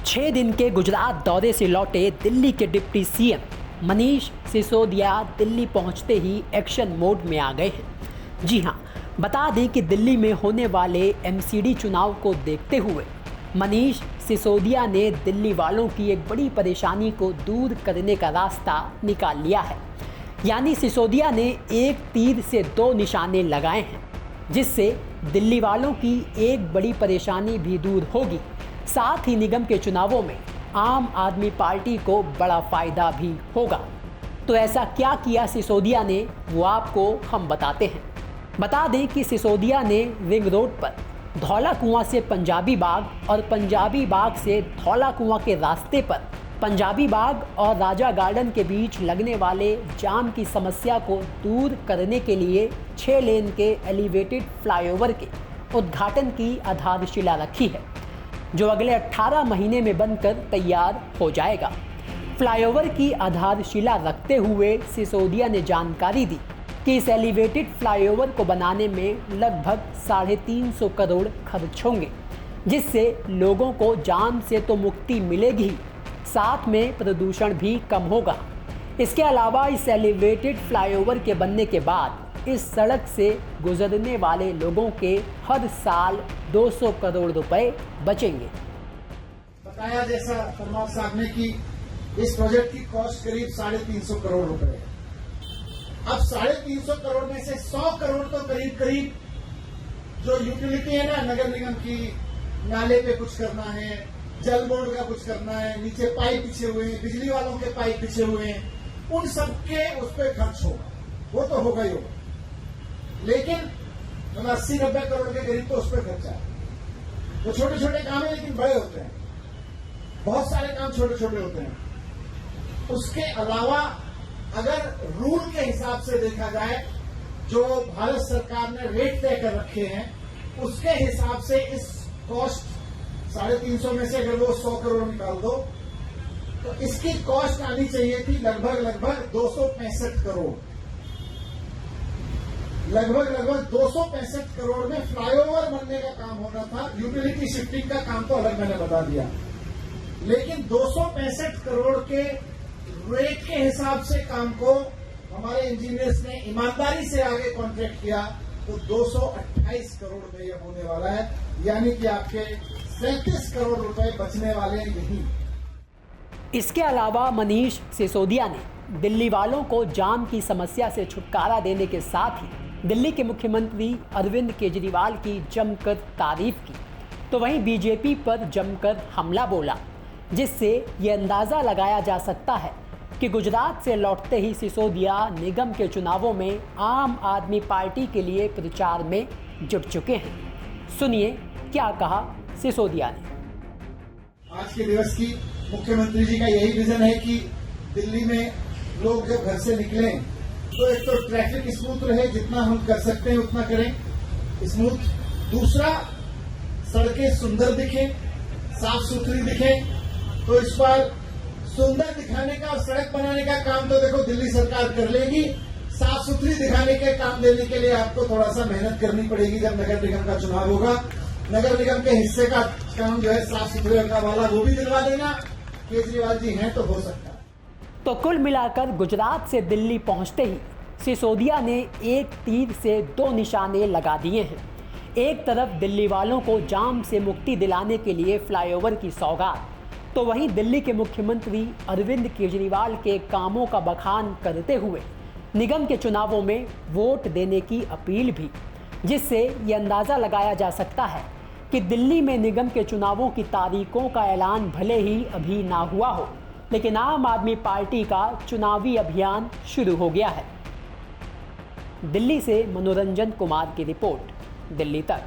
6 दिन के गुजरात दौरे से लौटे दिल्ली के डिप्टी सीएम मनीष सिसोदिया दिल्ली पहुंचते ही एक्शन मोड में आ गए हैं। जी हां, बता दें कि दिल्ली में होने वाले एमसीडी चुनाव को देखते हुए मनीष सिसोदिया ने दिल्ली वालों की एक बड़ी परेशानी को दूर करने का रास्ता निकाल लिया है। यानी सिसोदिया ने एक तीर से 2 निशाने लगाए हैं, जिससे दिल्ली वालों की एक बड़ी परेशानी भी दूर होगी, साथ ही निगम के चुनावों में आम आदमी पार्टी को बड़ा फायदा भी होगा। तो ऐसा क्या किया सिसोदिया ने, वो आपको हम बताते हैं। बता दें कि सिसोदिया ने रिंग रोड पर धौला कुआं से पंजाबी बाग और पंजाबी बाग से धौला कुआं के रास्ते पर पंजाबी बाग और राजा गार्डन के बीच लगने वाले जाम की समस्या को दूर करने के लिए 6 लेन के एलिवेटेड फ्लाईओवर के उद्घाटन की आधारशिला रखी है, जो अगले 18 महीने में बनकर तैयार हो जाएगा। फ्लाईओवर की आधारशिला रखते हुए सिसोदिया ने जानकारी दी कि इस एलिवेटेड फ्लाईओवर को बनाने में लगभग 350 करोड़ खर्च होंगे, जिससे लोगों को जाम से तो मुक्ति मिलेगी, साथ में प्रदूषण भी कम होगा। इसके अलावा इस एलिवेटेड फ्लाईओवर के बनने के बाद इस सड़क से गुजरने वाले लोगों के हर साल 200 करोड़ रुपए बचेंगे। बताया जैसा परमार साहब ने कि इस प्रोजेक्ट की कॉस्ट करीब 350 करोड़ रुपए है। अब 350 करोड़ में से 100 करोड़ तो करीब जो यूटिलिटी है ना, नगर निगम की, नाले पे कुछ करना है, जल बोर्ड का कुछ करना है, नीचे पाइप बिछे हुए हैं, बिजली वालों के पाइप बिछे हुए हैं, उन सबके उस पर खर्च होगा, वो तो होगा ही होगा। लेकिन 80-90 करोड़ के करीब तो उस पर खर्चा है। वो छोटे छोटे काम है लेकिन बड़े होते हैं, बहुत सारे काम छोटे छोटे होते हैं। उसके अलावा अगर रूल के हिसाब से देखा जाए, जो भारत सरकार ने रेट तय कर रखे हैं, उसके हिसाब से इस कॉस्ट 350 में से अगर वो 100 करोड़ निकाल दो तो इसकी कॉस्ट आनी चाहिए थी लगभग 265 करोड़। लगभग 265 करोड़ में फ्लाईओवर बनने का काम होना था। यूटिलिटी शिफ्टिंग का काम तो अलग मैंने बता दिया, लेकिन 265 करोड़ के रेट के हिसाब से काम को हमारे इंजीनियर्स ने ईमानदारी से आगे कॉन्ट्रैक्ट किया तो 228 करोड़ में यह होने वाला है। यानी कि आपके 37 करोड़ रुपए बचने वाले हैं यही। इसके अलावा मनीष सिसोदिया ने दिल्ली वालों को जाम की समस्या से छुटकारा देने के साथ ही दिल्ली के मुख्यमंत्री अरविंद केजरीवाल की जमकर तारीफ की, तो वहीं बीजेपी पर जमकर हमला बोला, जिससे ये अंदाज़ा लगाया जा सकता है कि गुजरात से लौटते ही सिसोदिया निगम के चुनावों में आम आदमी पार्टी के लिए प्रचार में जुट चुके हैं। सुनिए क्या कहा सिसोदिया ने। आज के दिवस की मुख्यमंत्री जी का यही विजन है कि दिल्ली में लोग जब घर से निकलें तो एक तो ट्रैफिक स्मूथ रहे, जितना हम कर सकते हैं उतना करें स्मूथ। दूसरा, सड़कें सुंदर दिखें, साफ सुथरी दिखें। तो इस बार सुंदर दिखाने का और सड़क बनाने का काम तो देखो दिल्ली सरकार कर लेगी, साफ सुथरी दिखाने के काम देने के लिए आपको थोड़ा सा मेहनत करनी पड़ेगी। जब नगर निगम का चुनाव होगा, नगर निगम के हिस्से का काम जो है साफ सुथरे का वाला, वो भी दिलवा देना। केजरीवाल जी हैं तो हो सकता है। तो कुल मिलाकर गुजरात से दिल्ली पहुंचते ही सिसोदिया ने एक तीर से 2 निशाने लगा दिए हैं। एक तरफ दिल्ली वालों को जाम से मुक्ति दिलाने के लिए फ्लाईओवर की सौगात, तो वहीं दिल्ली के मुख्यमंत्री अरविंद केजरीवाल के कामों का बखान करते हुए निगम के चुनावों में वोट देने की अपील भी, जिससे ये अंदाज़ा लगाया जा सकता है कि दिल्ली में निगम के चुनावों की तारीखों का ऐलान भले ही अभी ना हुआ हो, लेकिन आम आदमी पार्टी का चुनावी अभियान शुरू हो गया है। दिल्ली से मनोरंजन कुमार की रिपोर्ट, दिल्ली तक।